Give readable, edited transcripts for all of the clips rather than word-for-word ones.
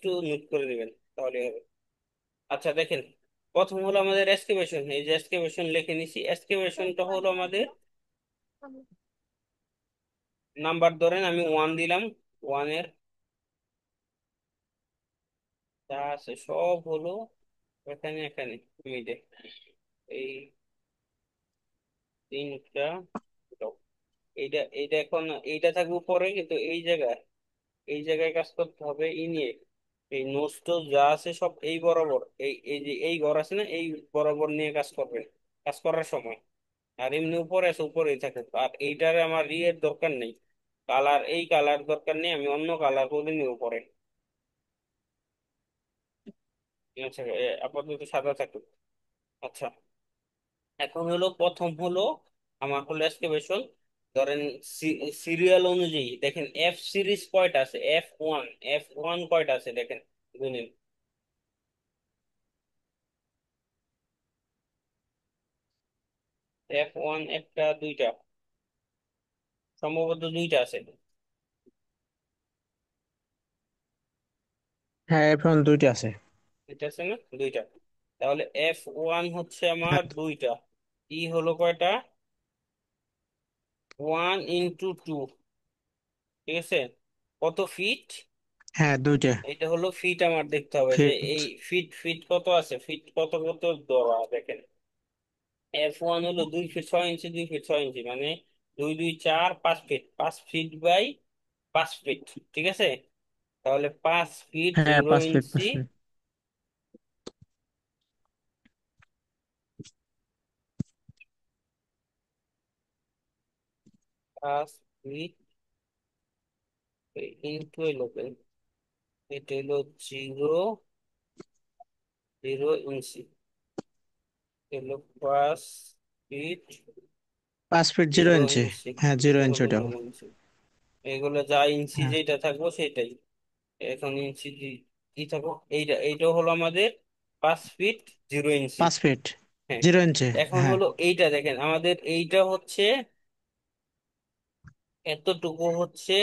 একটু নোট করে দিবেন, তাহলে হবে। আচ্ছা দেখেন, প্রথম হলো আমাদের এস্টিমেশন। এই যে এস্টিমেশন লিখে নিছি, এস্টিমেশনটা হলো আমাদের নাম্বার, ধরেন আমি 1 দিলাম। ওয়ানের যা আছে সব হলো এখানে এখানে মিডে, এই তিনটা দাও। এইটা এইটা এখন এইটা থাকবে উপরে, কিন্তু এই জায়গায় কাজ করতে হবে ই নিয়ে। এই নোটস যা আছে সব এই বরাবর, এই যে এই ঘর আছে না, এই বরাবর নিয়ে কাজ করবে কাজ করার সময়। আর এমনি উপরে আছে, উপরেই থাকে। আর এইটারে আমার ইয়ের দরকার নেই, কালার, এই কালার দরকার নেই, আমি অন্য কালার করে নিব পরে। ঠিক আছে, আপাতত সাদা থাকুক। আচ্ছা, এখন হলো প্রথম হলো আমার হলো এস্টিমেশন। ধরেন সিরিয়াল অনুযায়ী দেখেন এফ সিরিজ কয়টা আছে, এফ ওয়ান কয়টা আছে দেখেন, গুনেন। এফ ওয়ান একটা দুইটা, সম্ভবত দুইটা আছে। হ্যাঁ, এখন দুইটা আছে। দুইটা আছে না, দুইটা। তাহলে এফ ওয়ান হচ্ছে আমার হ্যাঁ, দুইটা। ই হলো কয়টা, 1 × 2, ঠিক আছে। কত ফিট, হ্যাঁ, দুইটা। এটা হলো ফিট আমার দেখতে হবে যে ফিট। এই ফিট, ফিট কত আছে, ফিট কত কত ধরা দেখেন। এফ ওয়ান হলো 2 ফিট 6 ইঞ্চি, 2 ফিট 6 ইঞ্চি, মানে 2 2 4 5 ফিট, 5 ফিট বাই 5 ফিট, ঠিক আছে। তাহলে 5 ফিট হ্যাঁ, zero 5 feet, inch 5 feet. 5 feet into হইলো এটা হলো 0 0 ইঞ্চি, এটা হলো 5 feet 5 feet zero zero inch inch হ্যাঁ, 0 ইঞ্চি হলো ওটাও। 0 ইঞ্চি। এগুলো যা ইঞ্চি হ্যাঁ, যেটা থাকবো সেটাই। এখন ইঞ্চি কি থাকবো, এইটা হলো আমাদের 5 ফিট 0 ইঞ্চি। 5 ফিট হ্যাঁ, 0 ইঞ্চি। এখন হ্যাঁ, হলো এইটা দেখেন, আমাদের এইটা হচ্ছে এতটুকু হচ্ছে,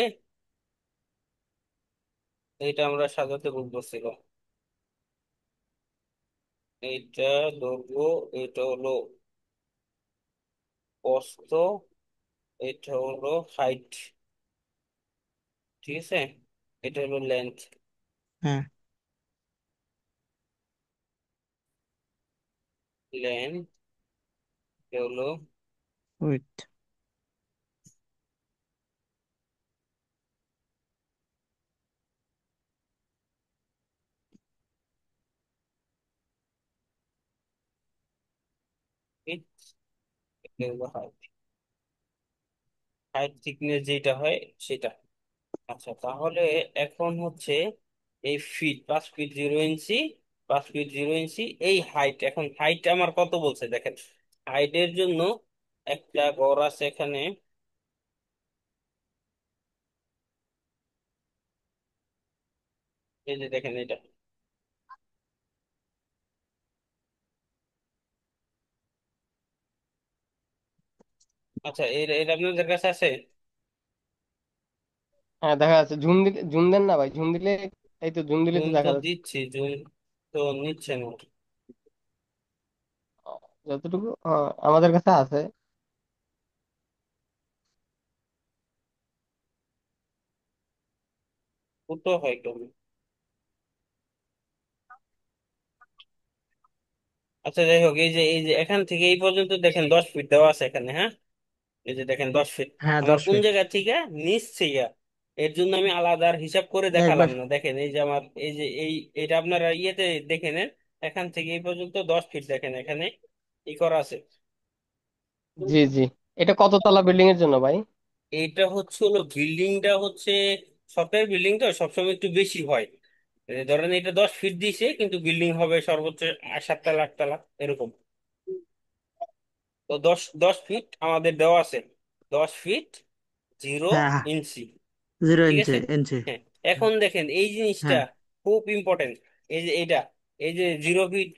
এইটা আমরা সাজাতে ভুল করছিলাম। এইটা দৈর্ঘ্য, এটা হলো প্রস্থ, এটা হলো হাইট, ঠিক আছে। এটা হলো লেন্থ, হ্যাঁ, লেন্থ এটা হলো উইথ। width, এটা হলো হাইট, হাইট থিকনেস যেটা হয় সেটা। আচ্ছা তাহলে এখন হচ্ছে এই ফিট, 5 ফিট 0 ইঞ্চি, 5 ফিট 0 ইঞ্চি, এই হাইট, এখন হাইট আমার কত বলছে দেখেন। হাইটের জন্য একটা গড় আছে এখানে, এই যে দেখেন এটা। আচ্ছা এটা আপনাদের কাছে আছে? হ্যাঁ, দেখা যাচ্ছে। জুম দেন না ভাই, জুম দিলে, এই তো জুম দিলে জুম তো তো দেখা যাচ্ছে। দিচ্ছি, জুম তো নিচ্ছে না। যতটুকু আমাদের কাছে আছে। ছোট হয় কেমন। আচ্ছা যাই হোক, এই যে এখান থেকে এই পর্যন্ত দেখেন 10 ফিট দেওয়া আছে এখানে, হ্যাঁ। এই যে দেখেন 10 ফিট, হ্যাঁ, আমার 10 কোন ফিট জায়গা থেকে নিচ থেকে, এর জন্য আমি আলাদা আর হিসাব করে দেখালাম একবার। না। দেখেন এই যে আমার এই যে এটা আপনারা ইয়েতে দেখে নেন, এখান থেকে এই পর্যন্ত 10 ফিট দেখেন এখানে ই করা আছে। জি, জি। এটা কত তলা বিল্ডিং এর জন্য ভাই? এইটা হচ্ছে হলো বিল্ডিংটা হচ্ছে, সরকারি বিল্ডিং তো সবসময় একটু বেশি হয়। ধরেন এটা 10 ফিট দিছে, কিন্তু বিল্ডিং হবে সর্বোচ্চ 7 তলা 8 তলা এরকম। তো 10 10 ফিট আমাদের দেওয়া আছে, 10 ফিট জিরো হ্যাঁ, হ্যাঁ, ইঞ্চি 0 ঠিক ইঞ্চি আছে। ইঞ্চি। হ্যাঁ, এখন দেখেন এই জিনিসটা হ্যাঁ, খুব ইম্পর্টেন্ট। এই যে এইটা, এই যে 0 ফিট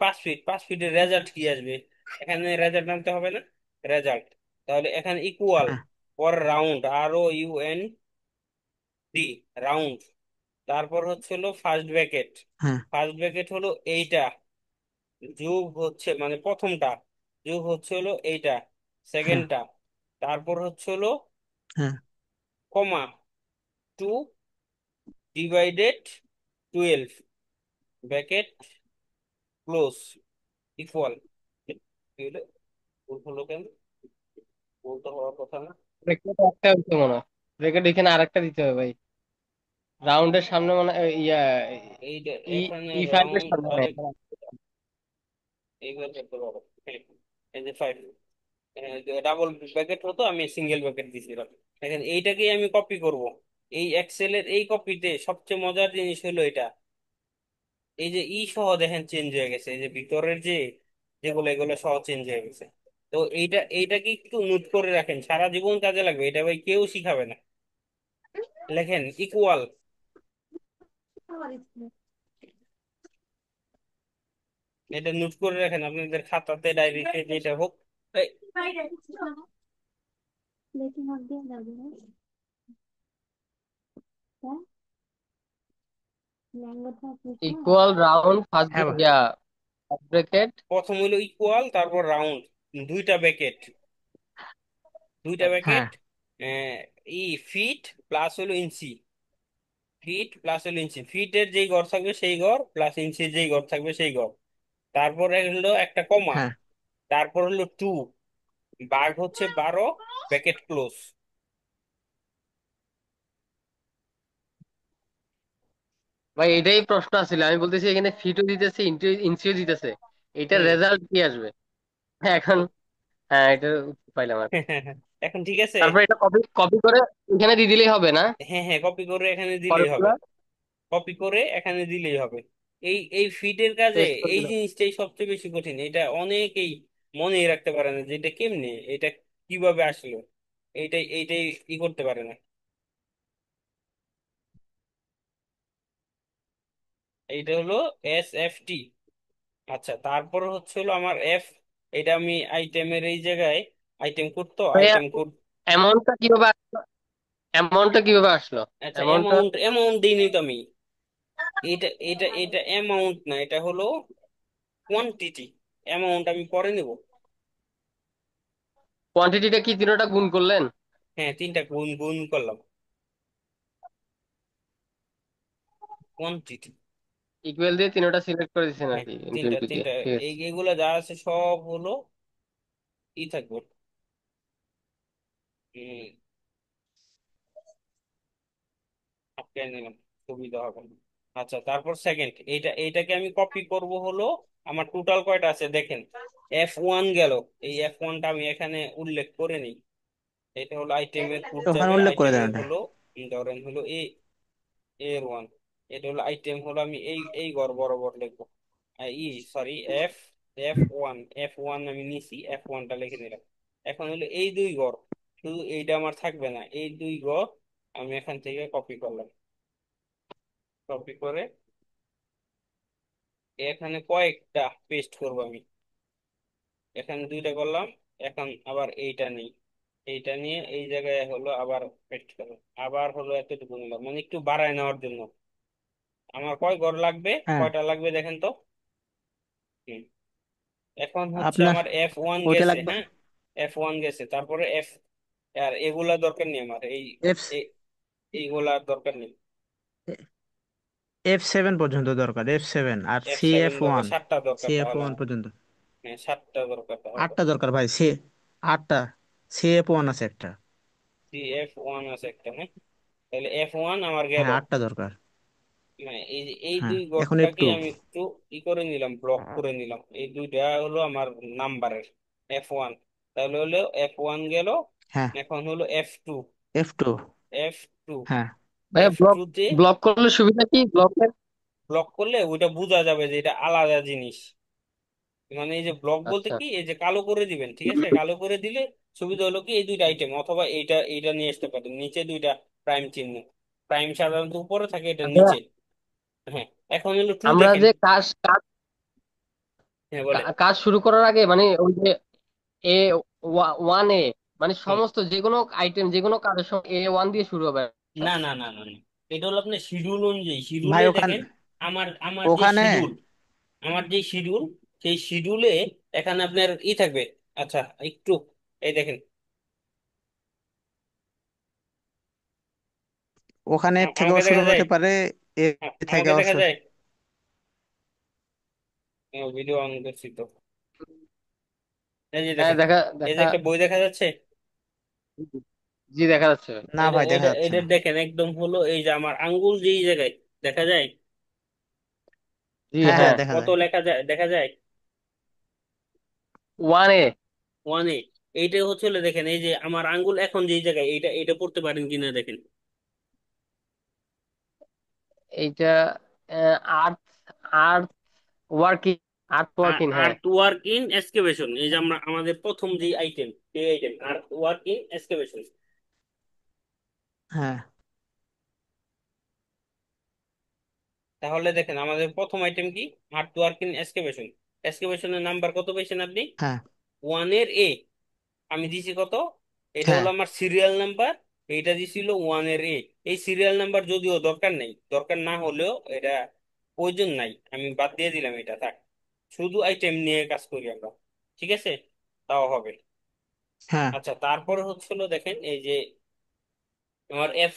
5 ফিট, 5 ফিটের রেজাল্ট কি আসবে, এখানে রেজাল্ট আনতে হবে না, রেজাল্ট। তাহলে এখানে ইকুয়াল হ্যাঁ, পর রাউন্ড, ROUND, রাউন্ড, তারপর হচ্ছে হলো ফার্স্ট ব্র্যাকেট। হ্যাঁ ফার্স্ট ব্র্যাকেট হলো এইটা, যোগ হচ্ছে মানে প্রথমটা, যোগ হচ্ছে হলো এইটা হ্যাঁ সেকেন্ডটা। তারপর হচ্ছে হলো হ্যাঁ কমা, 2 ডিভাইডেড 12 ব্র্যাকেট ক্লোজ ইকুয়াল। ভুল হলো কেন? ভুল তো হওয়ার কথা না। ব্রেকেট একটা হইতে মনে হয়, ব্রেকেট এখানে আরেকটা দিতে হবে ভাই, রাউন্ডের সামনে মনে হয় ইয়া, এইটা ই এখানে ই ফাইভের রাউন্ড সামনে আর হ্যাঁ। এইবার করতে পারো। হ্যাঁ, এই যে 5, ডাবল ব্র্যাকেট হতো, আমি সিঙ্গেল ব্র্যাকেট দিয়েছিলাম। দেখেন এইটাকেই আমি কপি করব। এই এক্সেলের এই কপিতে সবচেয়ে মজার জিনিস হলো এটা, এই যে ই সহ দেখেন চেঞ্জ হয়ে গেছে, এই যে ভিতরের যে যেগুলো এগুলো সহ চেঞ্জ হয়ে গেছে। তো এইটাকে একটু নোট করে রাখেন, সারা জীবন কাজে লাগবে এটা ভাই, কেউ শিখাবে না। লেখেন ইকুয়াল, এটা নোট করে রাখেন আপনাদের খাতাতে, ডায়েরিতে, যেটা হোক। এই, ইকুয়াল রাউন্ড ফার্স্ট হ্যাঁ ইয়া ব্রেকেট। প্রথম হলো ইকুয়াল, তারপর রাউন্ড, দুইটা ব্যাকেট, দুইটা হ্যাঁ ব্যাকেট, ই ফিট প্লাস হলো ইঞ্চি, ফিট প্লাস হলো ইঞ্চি, ফিটের যেই ঘর থাকবে সেই ঘর, প্লাস ইঞ্চির যেই ঘর থাকবে সেই ঘর। তারপরে হলো একটা কমা, হ্যাঁ। তারপর হলো 2, বাঘ হচ্ছে 12, ব্যাকেট ক্লোজ। ভাই এটাই প্রশ্ন আছিল, আমি বলতেছি এখানে ফিটও দিতেছে ইঞ্চিও দিতেছে, এটার হুম। রেজাল্ট কি আসবে? হ্যাঁ, এখন হ্যাঁ এটা উত্তর পাইলাম আর কি। এখন ঠিক আছে। তারপর এটা কপি কপি করে এখানে দিয়ে দিলেই হবে না? হ্যাঁ হ্যাঁ, কপি করে এখানে দিলেই হবে। ফর্মুলা কপি করে এখানে দিলেই হবে। এই ফিটের কাজে পেস্ট করে এই দিলাম। জিনিসটাই সবচেয়ে বেশি কঠিন, এটা অনেকেই মনেই রাখতে পারে না যে এটা কেমনে, এটা কিভাবে আসলো, এইটাই ই করতে পারে না। এইটা হলো SFT। আচ্ছা, তারপর হচ্ছে হলো আমার এফ, এটা আমি আইটেমের এই জায়গায়, আইটেম কোড তো ভাইয়া আইটেম কোড। অ্যামাউন্টটা কিভাবে আসলো? অ্যামাউন্টটা কিভাবে আসলো? আচ্ছা, অ্যামাউন্টটা অ্যামাউন্ট অ্যামাউন্ট দিইনি তো আমি। এটা অ্যামাউন্ট না, এটা হলো কোয়ান্টিটি। অ্যামাউন্ট আমি পরে নেব। কোয়ান্টিটিটা কি তিনোটা গুণ করলেন? হ্যাঁ, তিনটা গুণ গুণ করলাম, কোয়ান্টিটি। ইকুয়াল দিয়ে তিনোটা সিলেক্ট করে দিচ্ছেন আর হ্যাঁ, কি, ইন্টু তিনটা ইন্টু দিয়ে, তিনটা, ঠিক আছে। এইগুলা যা আছে সব হলো ই থাকবে। উম, আটকে নিলাম, সুবিধা হবে না। আচ্ছা, তারপর সেকেন্ড, এইটাকে আমি কপি করব হলো, আমার টোটাল কয়টা আছে দেখেন। F1 গেল, এই F1টা আমি এখানে উল্লেখ করে নিই। এটা হলো আইটেমের কোড ওখানে যাবে, উল্লেখ করে দেন আইটেমের ওটা। হলো ধরেন হলো এর 1। এটা হলো আইটেম হলো, আমি এই ঘর বরাবর লিখবো। সরি, এফ এফ ওয়ান আমি নিছি, F1টা লিখে নিলাম। এখন হলো এই দুই ঘর, শুধু এইটা আমার থাকবে না, এই দুই ঘর আমি এখান থেকে কপি করলাম। কপি করে এখানে কয়েকটা পেস্ট করবো আমি, এখানে দুইটা করলাম। এখন আবার এইটা নেই, এইটা নিয়ে এই জায়গায় হলো আবার পেস্ট করলাম, আবার হলো এতটুকু নিলাম, মানে একটু বাড়ায় নেওয়ার জন্য। আমার কয় ঘর লাগবে, হ্যাঁ কয়টা লাগবে দেখেন তো। হুম, এখন হচ্ছে আপনার আমার F1 ওইটা গেছে, লাগবে। হ্যাঁ, F1 গেছে, তারপরে আর এগুলা দরকার নেই আমার, এফ এইগুলার দরকার নেই। F7 পর্যন্ত দরকার, F7 আর সি F7 এফ দরকার, ওয়ান 7টা সি দরকার এফ তাহলে ওয়ান আমার। পর্যন্ত। হ্যাঁ, 7টা দরকার তাহলে। 8টা দরকার ভাই, সি 8টা, CF1 আছে একটা। F1 আছে একটা, হ্যাঁ, তাহলে F1 আমার গেল। হ্যাঁ 8টা দরকার। মানে এই হ্যাঁ দুই এখন ঘরটাকে F2। আমি একটু ই করে নিলাম, ব্লক করে নিলাম, এই দুইটা হলো আমার নাম্বারের F1। তাহলে হলো F1 গেল। হ্যাঁ এখন হলো F2। F2। F2, হ্যাঁ ভাইয়া ব্লক, F2 তে ব্লক করলে সুবিধা কি ব্লকের? ব্লক করলে ওইটা বোঝা যাবে যে এটা আলাদা জিনিস। মানে এই যে ব্লক বলতে আচ্ছা। কি, এই যে কালো করে দিবেন, ঠিক আছে, কালো করে দিলে সুবিধা হলো কি, এই দুইটা আইটেম, অথবা এইটা এইটা নিয়ে আসতে পারেন নিচে দুইটা প্রাইম চিহ্ন। প্রাইম সাধারণত উপরে থাকে, এটা আচ্ছা, নিচে। হ্যাঁ, এখন হলো 2 আমরা দেখেন। যে কাজ কাজ হ্যাঁ, বলে। কাজ শুরু করার আগে মানে ওই যে এ ওয়ান এ, মানে হুম। সমস্ত যে কোনো আইটেম যে কোনো কাজের সময় A1 দিয়ে শুরু হবে না? না না না না না, এটা হলো আপনার শিডিউল অনুযায়ী, ভাই শিডিউলে ওখানে দেখেন আমার আমার যে ওখানে শিডিউল, আমার যে শিডিউল, সেই শিডিউলে এখানে আপনার থাকবে। আচ্ছা, একটু এই দেখেন, ওখানে এর থেকেও আমাকে শুরু দেখা যায়, হতে পারে, এ আমাকে থেকেও দেখা যায়। ভিডিও অন করছি তো, এই যে হ্যাঁ দেখেন, দেখা এই যে দেখা একটা বই দেখা যাচ্ছে। জি দেখা যাচ্ছে ভাই। না এটা ভাই দেখা এটা যাচ্ছে এটা না। দেখেন, একদম হলো এই যে আমার আঙ্গুল যেই জায়গায় দেখা যায়, জি হ্যাঁ কত হ্যাঁ হ্যাঁ। দেখা কত যায়। লেখা যায় দেখা যায়। 1A। 1A। এইটা হচ্ছে হলো দেখেন, এই যে আমার আঙ্গুল এখন যেই জায়গায়, এটা এটা পড়তে পারেন কিনা দেখেন। এইটা art art working, art working, হ্যাঁ। আর্ট ওয়ার্ক ইন এক্সকাভেশন, এই যে আমরা আমাদের প্রথম যে আইটেম, এই item art work in excavation. হ্যাঁ তাহলে দেখেন আমাদের প্রথম আইটেম কি, আর্ট ওয়ার্ক ইন এক্সকাভেশন। এক্সকাভেশনের নাম্বার কত পেয়েছেন আপনি? হ্যাঁ 1 এর আমি দিছি কত, এটা হ্যাঁ হলো আমার সিরিয়াল নাম্বার, এইটা দিছিল 1 এর এই সিরিয়াল নাম্বার যদিও দরকার নেই, দরকার না হলেও এটা প্রয়োজন নাই, আমি বাদ দিয়ে দিলাম, এটা থাক, শুধু আইটেম নিয়ে কাজ করি আমরা, ঠিক আছে, তাও হবে। হ্যাঁ। আচ্ছা, তারপরে হচ্ছিল দেখেন এই যে আমার এফ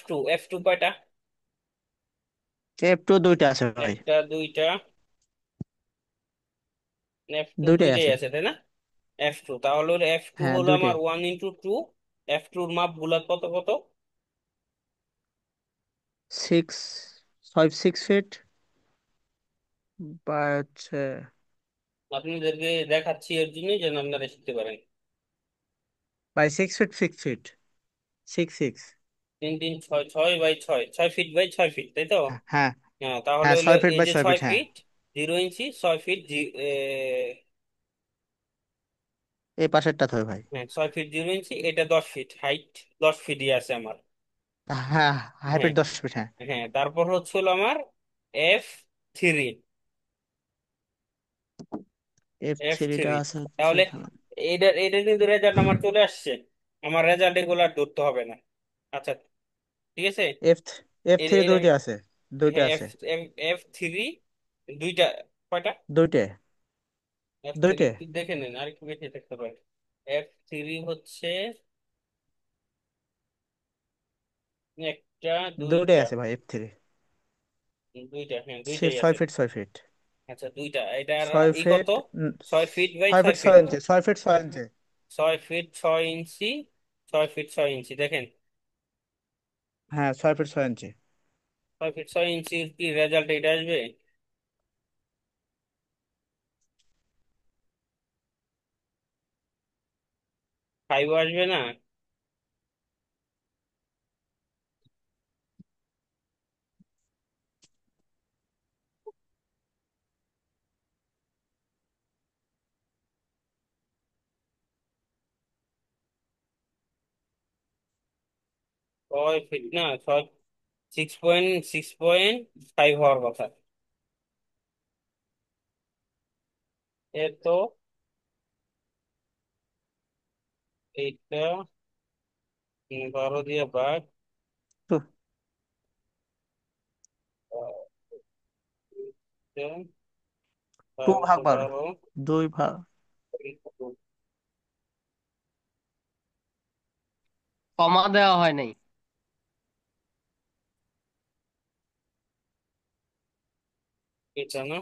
টু কয়টা? একটু দুইটা আছে ভাই। একটা, দুইটা, এফ টু দুইটাই দুইটাই আছে। আছে তাই না? এফ টু, তাহলে এফ টু হ্যাঁ হলো দুইটাই। আমার 1 × 2। এফ টুর মাপ গুলা কত কত? 6, 5, 6 ফিট বা হচ্ছে আপনাদেরকে দেখাচ্ছি এর জন্যই যেন আপনারা শিখতে পারেন। By 6 feet, 6 feet, 6, 6। 3 3 6 6 by 6, 6 feet by 6 feet, তাই তো? হ্যাঁ হ্যাঁ, তাহলে হ্যাঁ হলো 6 ফিট এই বাই যে ছয় ছয় ফিট হ্যাঁ। ফিট 0 ইঞ্চি, 6 ফিট এই পাশেরটা তো ভাই। হ্যাঁ, 6 ফিট 0 ইঞ্চি, এটা 10 ফিট হাইট, 10 ফিটই আছে আমার। হ্যাঁ হ্যাঁ, হাইফিট 10 ফিট হ্যাঁ। হ্যাঁ, তারপর হচ্ছে হলো আমার এফ 3। এফ এফ থ্রিটা থ্রি আছে হচ্ছে তাহলে এখানে। এটা কিন্তু রেজাল্ট আমার চলে আসছে, আমার রেজাল্ট এগুলো আর ধরতে হবে না। আচ্ছা, ঠিক আছে। এফ এফ এর থ্রি এর দুইটা আছে, দুইটা হ্যাঁ, এফ আছে। এফ এফ 3 দুইটা, কয়টা? দুইটাই। এফ 3 দুইটাই। একটু দেখে নেন, আর একটু বেশি থাকতে পারে। এফ 3 হচ্ছে একটা, দুইটাই দুইটা, আছে ভাই এফ 3। দুইটা, হ্যাঁ সে দুইটাই ছয় আছে। Feet 6 feet. আচ্ছা, দুইটা, এটার ছয় কত? ফিট 6 ফিট বাই ছয় ছয় ফিট ফিট 6 ইঞ্চি, 6 ফিট 6 ইঞ্চি। 6 ফিট 6 ইঞ্চি, 6 ফিট 6 ইঞ্চি দেখেন। হ্যাঁ 6 ফিট 6 ইঞ্চি। 6 ফিট 6 ইঞ্চির কি রেজাল্ট এটা আসবে? 5 আসবে না? ছয় ফিট না, 6.5 হওয়ার কথা। এ তো এইটা 12 দিয়ে ভাগ, টু আহ, এইটা টু ভাগ ভাগ 12, 12, 2 ভাগ। কমা দেওয়া হয় নাই। এটা না,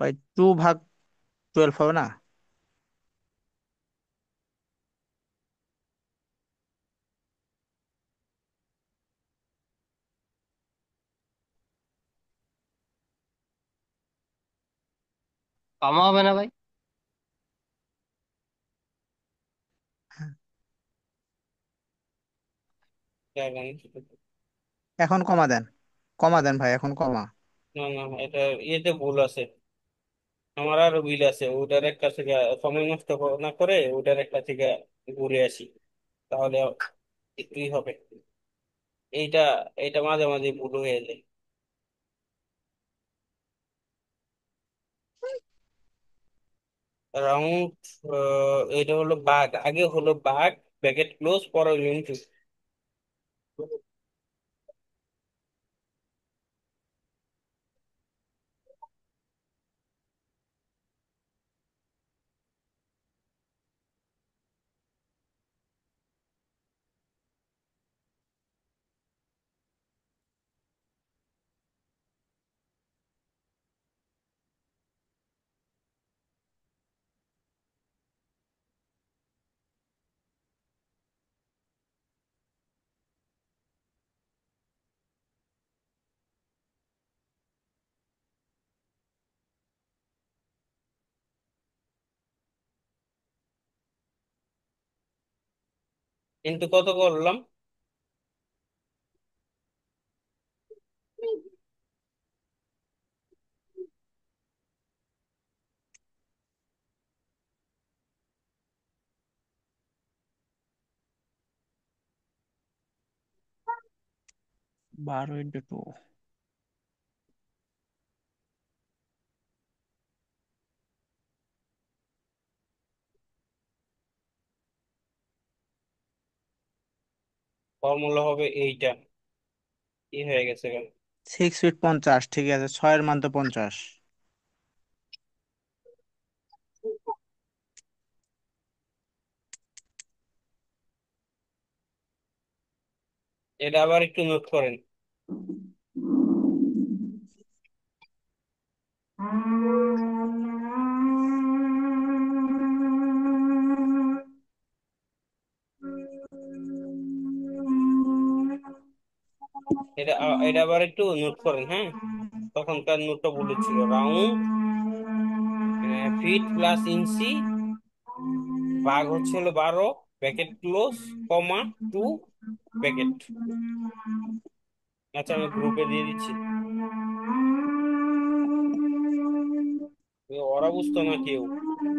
ভাই 2/12 হবে না? কমা হবে না ভাই। এখন কমা দেন, কমা দেন ভাই এখন কমা। না না, এটা ইয়েতে ভুল আছে, আমার আরো বিল আছে, ওটার একটা থেকে সময় নষ্ট না করে ওটার একটা থেকে ঘুরে আসি, তাহলে একটুই হবে। এইটা এইটা মাঝে মাঝে ভুল হয়ে যায়। রাউন্ড, এটা হলো বাঘ, আগে হলো বাঘ, ব্র্যাকেট ক্লোজ, পরে হলো ইনটু। কিন্তু কত করলাম? 12 × 2। ফর্মুলা হবে এইটা। কি হয়ে গেছে গা? 6 ফিট 50, ঠিক আছে, 6-এর মান তো 50। এটা আবার একটু নোট করেন। এটা আবার একটু নোট করেন, হ্যাঁ। তখনকার নোটটা বলেছিল রাউন্ড, ফিট প্লাস ইঞ্চি, ভাগ হচ্ছে হলো 12, ব্র্যাকেট ক্লোজ, কমা, টু, ব্র্যাকেট। আচ্ছা, আমি গ্রুপে দিয়ে দিচ্ছি। ওরা বুঝতো না কেউ,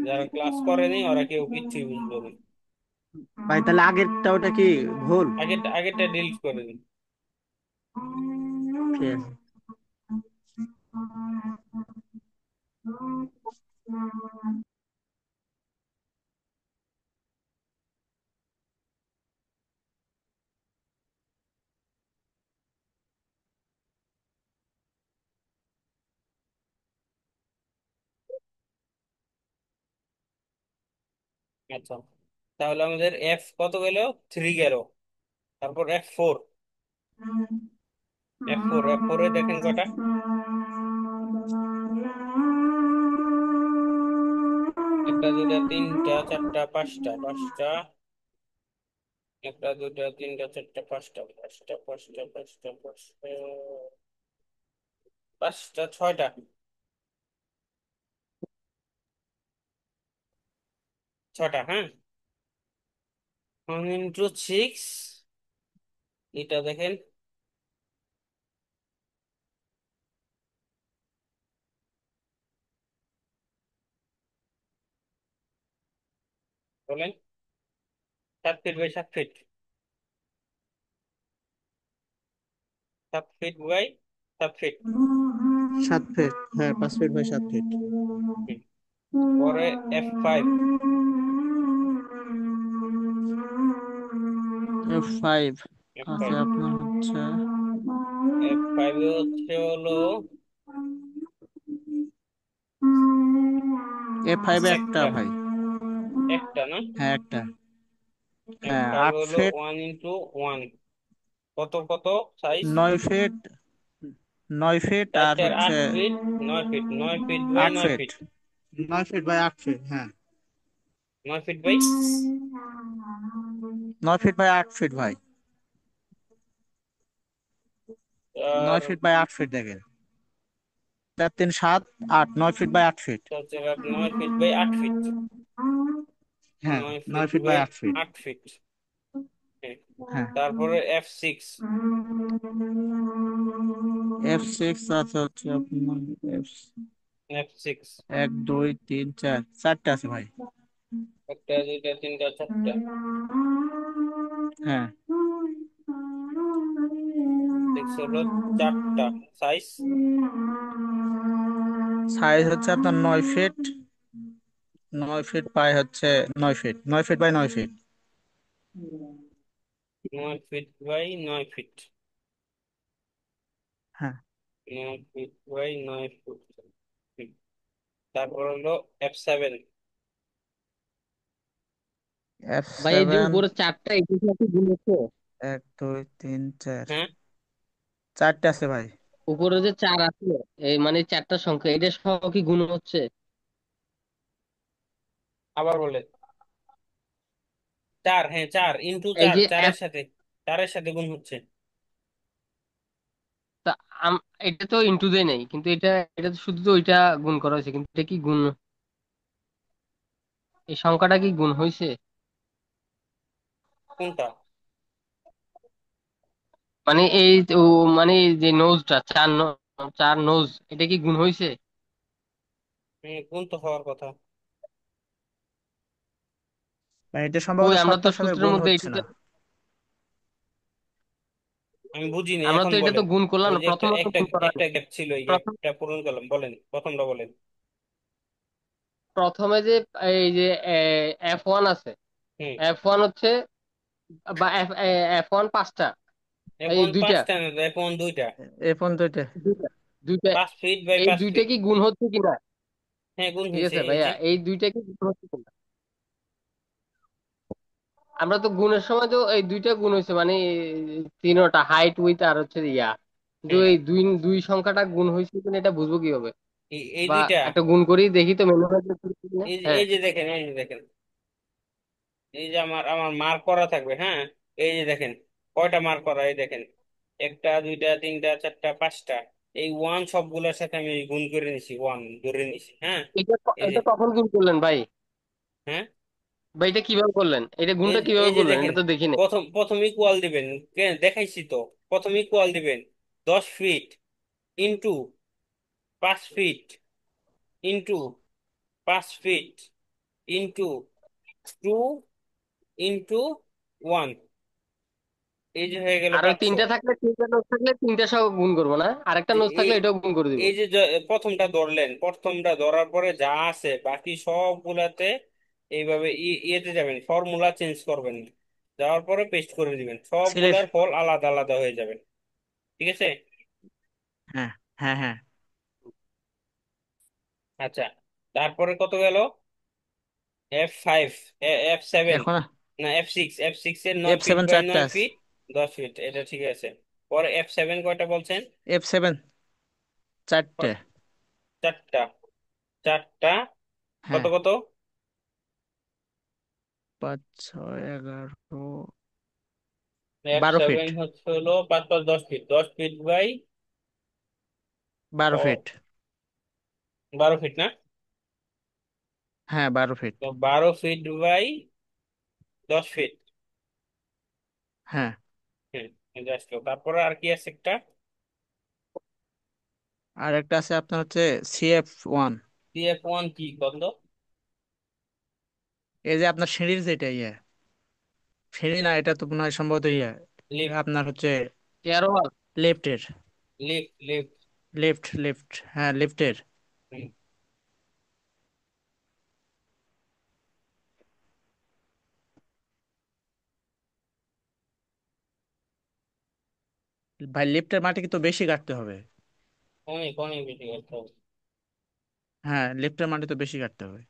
যারা ক্লাস করেনি ওরা কেউ কিচ্ছুই বুঝলো না। ভাই তাহলে আগেরটা ওটা কি ভুল? আগেরটা আগেরটা ডিলিট করে দিন। ঠিক আছে। আচ্ছা, তাহলে আমাদের এফ কত গেল? 3 গেল। তারপর F4, এফ ফোরে দেখেন কটা? একটা, দুইটা, তিনটা, চারটা, পাঁচটা, পাঁচটা। একটা, দুইটা, তিনটা, চারটা, পাঁচটা, পাঁচটা, পাঁচটা, পাঁচটা, পাঁচটা, পাঁচটা, ছয়টা। ছটা, হ্যাঁ। 1 × 6, এটা দেখেন। বলেন। 7 feet by 7 feet, 7 feet by 7 feet. 7 feet, হ্যাঁ, 5 ফিট বাই 7 ফিট। পরে F5, F5 এফ আছে ফাইভ আপনার হচ্ছে F5 হচ্ছে হলো F5 একটা একটা, ভাই। একটা না? হ্যাঁ, একটা। এফ হ্যাঁ, ফাইভ আট হলো ফিট 1 × 1। কত কত সাইজ? 9 ফিট, 9 ফিট আর চারটার হচ্ছে 8 ফিট, 9 ফিট, 9 ফিট বাই আট নয় feet feet 9 feet by 8 feet, হ্যাঁ। 9 feet by 9 feet by 8 feet ভাই। নয় আর ফিট বাই আট ফিট দেখেন। 4 3 7 8, 9 feet by 8 feet. 9 feet by 8 feet. হ্যাঁ, নয় নয় ফিট ফিট বাই বাই আট ফিট 8 ফিট। হ্যাঁ। হ্যাঁ। তারপরে F6, F6 আছে হচ্ছে আপনার F F6, 1 2 3 4, চারটে আছে ভাই। একটা, দুইটা, তিনটা, চারটা। হ্যাঁ। সিক্স হলো চারটা সাইজ। সাইজ হচ্ছে আপনার 9 ফিট। 9 ফিট বাই হচ্ছে 9 feet, 9 feet by 9 feet. 9 feet by 9 feet. হ্যাঁ। 9 ফিট বাই 9 ফুট। তারপর হলো F7। এফ ভাই এই যে সেভেন উপরে চারটা, এটা কি একই গুণ হচ্ছে? 1 2 3 4, হ্যাঁ, চারটে আছে ভাই। উপরে যে চার আছে, এই মানে চারটা সংখ্যা, এটা সহ কি গুণ হচ্ছে? আবার বলে। চার, হ্যাঁ, চার ইন্টু এই চার, যে চারের এফ, সাথে, চারের সাথে গুণ হচ্ছে। এটা তো ইনটু দেয় নাই, কিন্তু এটা, এটা তো শুধু তো ওইটা গুণ করা হয়েছে, কিন্তু এটা কি গুণ, এই সংখ্যাটা কি গুণ হয়েছে? কোনটা? মানে এই তো, মানে এই যে নোজটা চার, চার নোজ, এটা কি গুণ হয়েছে? গুণ তো হওয়ার কথা। ভাই এটা কই, সম্ভবত আমরা তো সবটার সাথে সূত্রের গুণ মধ্যে হচ্ছে এটাতে, না। আমি বুঝিনি, আমরা এখন তো এটা তো বলেন। গুণ করলাম ওই না, যে একটা প্রথমত একটা গুণ করা একটা হয়নি। গ্যাপ ছিল, এই প্রথম, গ্যাপটা পূরণ করলাম, বলেন প্রথমটা বলেন। প্রথমে যে এই যে F1 আছে, হুম। F1 হচ্ছে, বা F1 পাঁচটা, এই F1 দুইটা, পাঁচটা না, F1 দুইটা। এ ফোন দুইটা। দুইটা, দুইটা, 5 ফিট বাই এই পাঁচ দুইটা ফিট কি গুণ হচ্ছে কিনা? হ্যাঁ, গুণ ঠিক হয়েছে, আছে এই ভাইয়া, যে। এই দুইটা কি গুণ হচ্ছে কিনা? আমরা তো গুণের সময় তো এই দুইটা গুণ হয়েছে, মানে তিনোটা, হাইট উইথ আর হচ্ছে ইয়া, কিন্তু হুম। এই দুই দুই সংখ্যাটা গুণ হয়েছে কিনা এটা বুঝবো কিভাবে? এই বা দুইটা। একটা গুণ করি দেখি তো ম্যানুয়ালি কিনা। এই যে হ্যাঁ, এই যে দেখেন, এই যে দেখেন, এই যে আমার আমার মার্ক করা থাকবে, হ্যাঁ। এই যে দেখেন, কয়টা মার্ক করা, এই দেখেন, একটা, দুইটা, তিনটা, চারটা, পাঁচটা। এই ওয়ান সবগুলোর সাথে আমি গুণ করে নিছি, ওয়ান ধরে নিছি, হ্যাঁ। এটা এই যে, এটা কখন গুণ করলেন ভাই? হ্যাঁ, ভাই এটা কিভাবে করলেন, এটা এই গুণটা এই কিভাবে যে করলেন, দেখেন, এটা তো দেখি নাই। প্রথম প্রথম ইকুয়াল দিবেন। দেখাইছি তো। প্রথম ইকুয়াল দিবেন 10 fit into 5 feet into 5 feet into 2 into 1। এই যে হয়ে গেল আর ওই 500। তিনটা থাকলে, তিনটা নোট থাকলে তিনটা সহ গুণ করবো না, আরেকটা এই নোট থাকলে এই এটাও গুণ করে দিব? এই যে প্রথমটা ধরলেন, প্রথমটা ধরার পরে যা আছে বাকি সবগুলাতে এইভাবে ইয়েতে যাবেন, ফর্মুলা চেঞ্জ করবেন না। যাওয়ার পরে পেস্ট করে দিবেন, সিলেট। সবগুলার ফল আলাদা আলাদা হয়ে যাবে। ঠিক আছে। হ্যাঁ, হ্যাঁ, হ্যাঁ। আচ্ছা, তারপরে কত গেল? F5, F7, এখন না F6, F6 এর নয় ফিট F7 বাই চারটে নয় আছে। ফিট 10 ফিট, এটা ঠিক আছে। পরে F7 কয়টা বলছেন? F7 চারটে। চারটা। চারটা। কত হ্যাঁ, কত? 5 6 11, এফ 12 ফিট। সেভেন হচ্ছে হলো 5 5 10 feet, 10 feet by 12 feet. 12 feet না? হ্যাঁ, 12 ফিট। তো 12 ফিট বাই 10 ফিট। হ্যাঁ। হ্যাঁ, এই যে আসলো। তারপরে আর কি আছে একটা? আর একটা আছে আপনার হচ্ছে CF1। CF1 কি কত? এই যে আপনার সিঁড়ির যেটা ইয়ে, সিঁড়ি না, এটা তো মনে হয় সম্ভবত ইয়ে, লিফট। আপনার হচ্ছে চেয়ার, লেফটের। লিফট। লেফট, লেফট, হ্যাঁ লেফটের। ভাই লেফটের মাটি কিন্তু বেশি কাটতে হবে। অনেক অনেক বেশি করতে হবে। হ্যাঁ, লেফটের মাটি তো বেশি কাটতে হবে।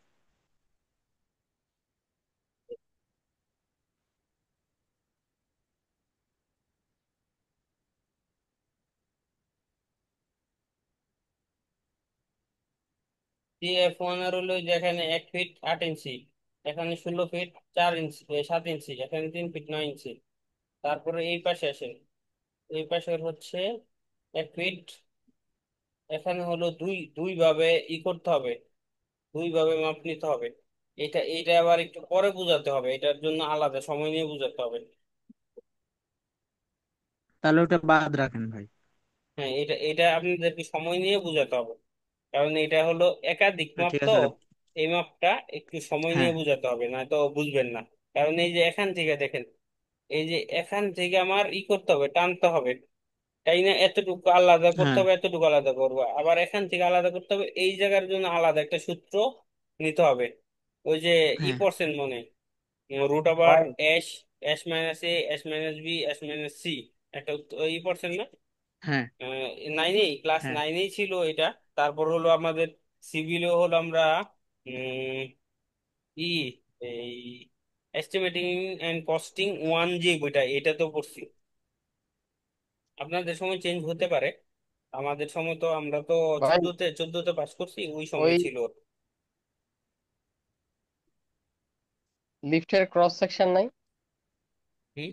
CF1 এর হলো যেখানে 1 ফিট 8 ইঞ্চি, এখানে 16 ফিট 4 ইঞ্চি, 7 ইঞ্চি, এখানে 3 ফিট 9 ইঞ্চি। তারপরে এই পাশে আসে, এই পাশের হচ্ছে 1 ফিট, এখানে হলো দুই দুই ভাবে করতে হবে, দুই ভাবে মাপ নিতে হবে। এইটা আবার একটু পরে বুঝাতে হবে, এটার জন্য আলাদা সময় নিয়ে বুঝাতে হবে। তাহলে ওটা বাদ রাখেন ভাই। হ্যাঁ, এটা আপনাদেরকে সময় নিয়ে বুঝাতে হবে, কারণ এটা হলো একাধিক মাপ ঠিক তো। আছে। এই মাপটা একটু সময় নিয়ে হ্যাঁ, বুঝাতে হবে, না তো বুঝবেন না। কারণ এই যে এখান থেকে দেখেন, এই যে এখান থেকে আমার করতে হবে, টানতে হবে। তাই না? এতটুকু আলাদা করতে হ্যাঁ, হবে, এতটুকু আলাদা করবো, আবার এখান থেকে আলাদা করতে হবে, এই জায়গার জন্য আলাদা একটা সূত্র নিতে হবে। ওই যে হ্যাঁ, পড়ছেন মনে, রুট আবার ভাই S, S minus A, S minus B, S minus C, একটা পড়ছেন না? হ্যাঁ, নাইনেই, ক্লাস হ্যাঁ, নাইনেই ছিল এটা। তারপর হলো আমাদের সিভিলে হলো আমরা উম, ই এই এস্টিমেটিং এন্ড কস্টিং ওয়ান, যে বইটা, এটা তো পড়ছি। আপনাদের সময় চেঞ্জ হতে পারে, আমাদের সময় তো আমরা তো ভাই চোদ্দতে পাস করছি, ওই সময় ওই ছিল। লিফটের ক্রস সেকশন নাই? হুম।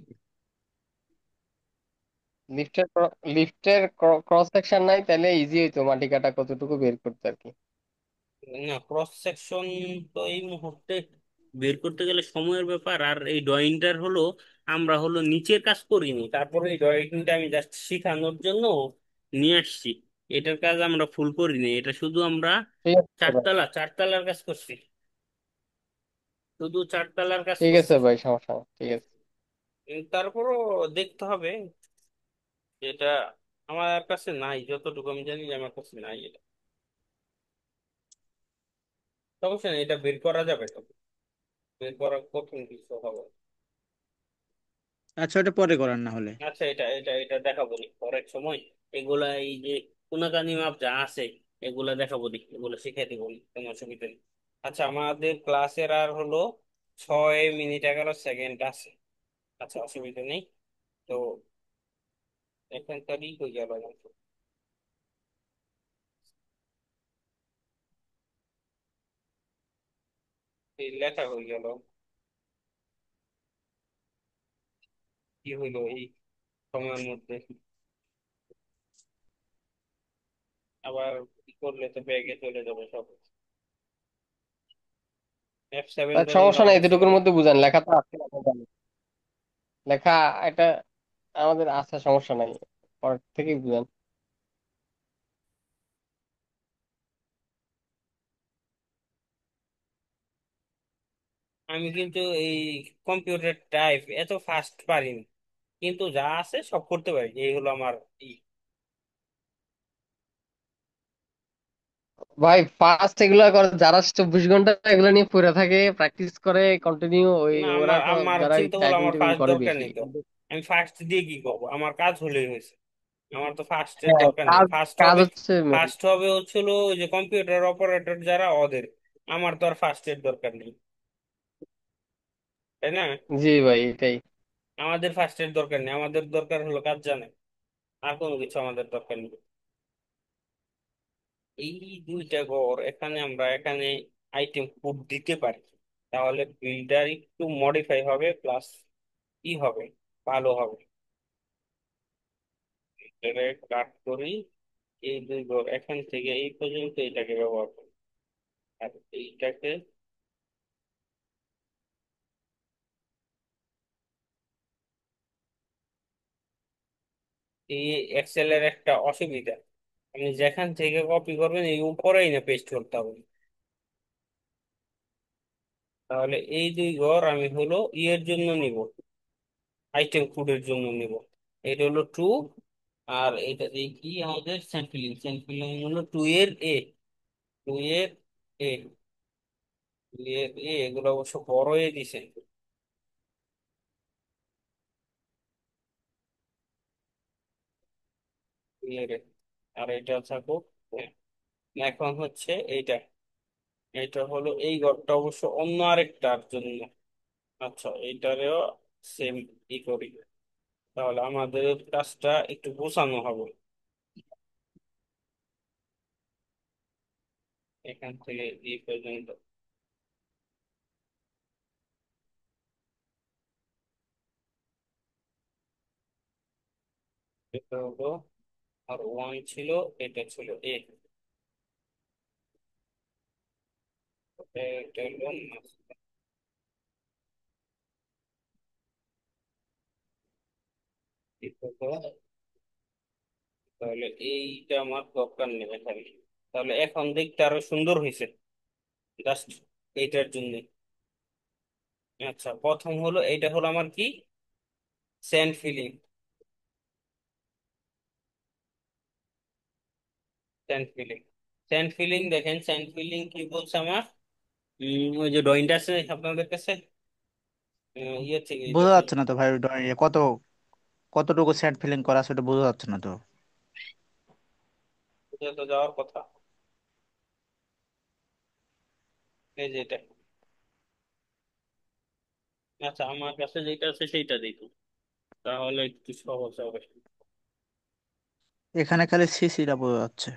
লিফটের লিফটের ক্রস সেকশন নাই, তাহলে ইজি হইতো মাটি কাটা কতটুকু বের করতে আর কি। না, ক্রস সেকশন তো এই মুহূর্তে বের করতে গেলে সময়ের ব্যাপার, আর এই ড্রয়িংটার হলো আমরা হলো নিচের কাজ করিনি, তারপরে এই ড্রয়িংটা আমি জাস্ট শিখানোর জন্য নিয়ে আসছি। এটার কাজ আমরা ফুল করিনি, এটা শুধু আমরা ঠিক আছে ভাই। চারতলার কাজ করছি, শুধু চারতলার কাজ ঠিক আছে করছি। ভাই, সমস্যা নেই, ঠিক আছে। তারপরও দেখতে হবে, এটা আমার কাছে নাই, যতটুকু আমি জানি যে আমার কাছে নাই এটা। সমস্যা নেই, এটা বের করা যাবে তো, বের করা কঠিন কিছু হবে না। আচ্ছা, ওটা পরে করার না হলে। আচ্ছা, এটা দেখাবো নি পরের সময়, এগুলা এই যে কোনাকানি মাপ যা আছে এগুলা দেখাবো নি, এগুলো শিখে দিব নি, কোনো অসুবিধা নেই। আচ্ছা, আমাদের ক্লাসের আর হলো 6 মিনিট 11 সেকেন্ড আছে। আচ্ছা, অসুবিধা নেই। তো এখানকারই হয়ে গেল না তো। এই লেখা হয়ে গেল, কি হইলো এই সময়ের মধ্যে, আবার কি করলে তো ব্যাগে চলে যাবে সব। F7 আর ধরে সমস্যা লাভ নাই, আছে এতটুকুর ভাই। মধ্যে বুঝান, লেখা তো আছে আমরা জানি। লেখা এটা আমাদের আছে, সমস্যা নাই, পর থেকেই বুঝান। আমি কিন্তু এই কম্পিউটার টাইপ এত ফাস্ট পারিনি, কিন্তু যা আছে সব করতে পারি, এই হলো আমার ই। ভাই ফার্স্ট এগুলা করে যারা 24 ঘন্টা এগুলা নিয়ে পড়ে থাকে, প্র্যাকটিস করে কন্টিনিউ, ওই না, ওরা আমার তো আমার যারা চিন্তা হলো টাইপিং আমার টাইপিং ফার্স্ট করে দরকার বেশি। নেই তো, আমি ফার্স্ট দিয়ে কি করবো, আমার কাজ হলেই হয়েছে। আমার তো ফার্স্টের হ্যাঁ, দরকার নেই, কাজ ফার্স্ট কাজ হবে, হচ্ছে main। ফার্স্ট হবে হচ্ছিল ওই যে কম্পিউটার অপারেটর যারা ওদের, আমার তো আর ফার্স্টের দরকার নেই, তাই না? জি ভাই, এটাই। আমাদের ফার্স্টের দরকার নেই, আমাদের দরকার হলো কাজ জানে, আর কোনো কিছু আমাদের দরকার নেই। এই দুইটা ঘর এখানে আমরা এখানে আইটেম কোড দিতে পারি, তাহলে বিল্ডার একটু মডিফাই হবে, প্লাস কি হবে, ভালো হবে। এটা কাট করি, এই দুই ঘর এখান থেকে এই পর্যন্ত এটাকে ব্যবহার করি, আর এইটাকে এই এক্সেল এর একটা অসুবিধা, আপনি যেখান থেকে কপি করবেন এই উপরেই না পেস্ট করতে হবে। তাহলে এই দুই ঘর আমি হলো ইয়ের জন্য নিব, আইটেম কোডের জন্য নিব। এটা হলো টু, আর এটা দিয়ে কি আমাদের স্যাম্পলিং, স্যাম্পলিং হলো টু এর এ এগুলো অবশ্য বড় দিছে, টু এর এ। আর এটা থাকুক। হ্যাঁ, এখন হচ্ছে এইটা, এটা হলো এই ঘরটা অবশ্য অন্য আরেকটার জন্য। আচ্ছা, এইটারেও সেম ই করি, তাহলে আমাদের কাজটা একটু গোছানো হবে। এখান থেকে এই পর্যন্ত, এটা হলো, আর ওয়ান ছিল, এটা ছিল এ, এটা হলো মাঝখানে। এই হলো, তাহলে এইটা আমার দরকার নেই এখানে। তাহলে এখন দেখতে আরো সুন্দর হয়েছে, জাস্ট এইটার জন্য। আচ্ছা, প্রথম হলো এইটা হলো আমার কি, sand filling. Sand filling, sand filling দেখেন, স্যান্ড ফিলিং কি বলছে আমার, ওই যে ড্রয়িংটা আছে আপনাদের কাছে, ইয়ে থেকে এটা বোঝা থেকে, যাচ্ছে না তো ভাই, ওটা কতটুকু স্যাড ফিলিং করা আছে ওটা বোঝা যাচ্ছে না তো। এটা তো যাওয়ার কথা, এই যে এটা। আচ্ছা আমার কাছে যেটা আছে সেইটা দিই তো, তাহলে একটু সহজ হবে। এখানে খালি সিসিটা বোঝা যাচ্ছে।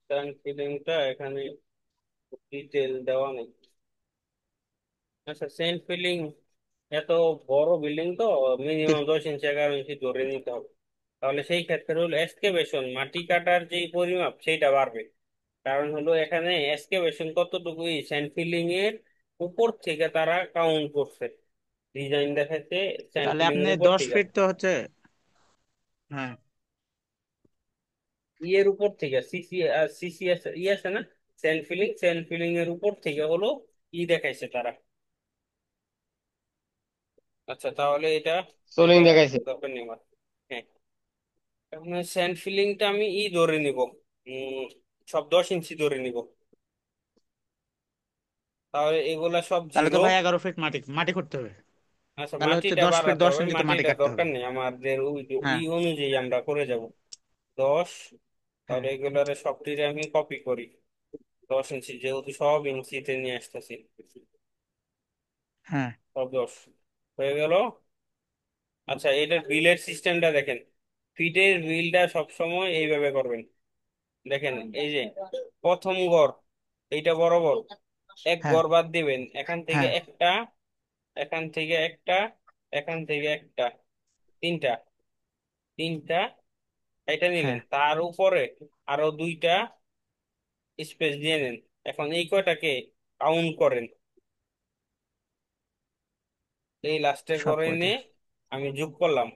স্যান্ড ফিলিংটা এখানে ডিটেল দেওয়া নেই। আচ্ছা সেন্ট ফিলিং, এত বড় বিল্ডিং তো মিনিমাম 10 ইঞ্চি 11 ইঞ্চি ধরে নিতে হবে। তাহলে সেই ক্ষেত্রে হলো এক্সকেভেশন, মাটি কাটার যে পরিমাপ সেইটা বাড়বে। কারণ হলো এখানে এক্সকেভেশন কতটুকুই সেন্ট ফিলিং এর উপর থেকে তারা কাউন্ট করছে, ডিজাইন দেখাচ্ছে সেন্ট তাহলে ফিলিং আপনি এর উপর থেকে, 10 ফিট তো হচ্ছে। হ্যাঁ। ইয়ের উপর থেকে সিসি, সিসিএস ই আছে না, সেন্ট ফিলিং, সেন্ট ফিলিং এর উপর থেকে হলো ই দেখাইছে তারা। আচ্ছা তাহলে এটা, সোলিং এটা দেখাইছে। দরকার নেই আমার। হ্যাঁ, এখন স্যান্ড ফিলিংটা আমি ই ধরে নিব, সব 10 ইঞ্চি ধরে নিব, তাহলে এগুলা সব তাহলে তো জিরো। ভাই 11 ফিট মাটি মাটি করতে হবে। আচ্ছা তাহলে হচ্ছে মাটিটা 10 ফিট বাড়াতে দশ হবে, ইঞ্চিতে মাটি মাটিটা কাটতে হবে। দরকার নেই আমাদের, ওই ওই হ্যাঁ। অনুযায়ী আমরা করে যাব 10। হ্যাঁ। তাহলে এগুলারে সবটিরে আমি কপি করি, 10 ইঞ্চি যেহেতু সব ইঞ্চিতে নিয়ে আসতেছি, হ্যাঁ। সব 10 হয়ে গেল। আচ্ছা এটার বিলের সিস্টেমটা দেখেন, ফিটের বিলটা সবসময় এইভাবে করবেন। দেখেন এই যে প্রথম গড়, এইটা বরাবর এক হ্যাঁ। গড় বাদ দিবেন, এখান থেকে হ্যাঁ। একটা, এখান থেকে একটা, এখান থেকে একটা, তিনটা, তিনটা, এটা নিলেন, হ্যাঁ। তার উপরে আরো দুইটা স্পেস দিয়ে নেন। এখন এই কয়টাকে কাউন্ট করেন, এই লাস্টের সব ঘরে এনে কয়টা। আমি যোগ করলাম,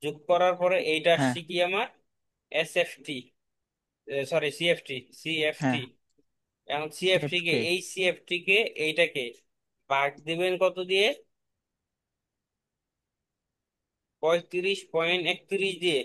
যোগ করার পরে এইটা হ্যাঁ। আসছে কি আমার এসএফটি, সরি সিএফটি, সিএফটি। হ্যাঁ। এখন সিএফটি কে, সিএফকে। এই সিএফটি কে এইটাকে ভাগ দিবেন কত দিয়ে, 35.31 দিয়ে,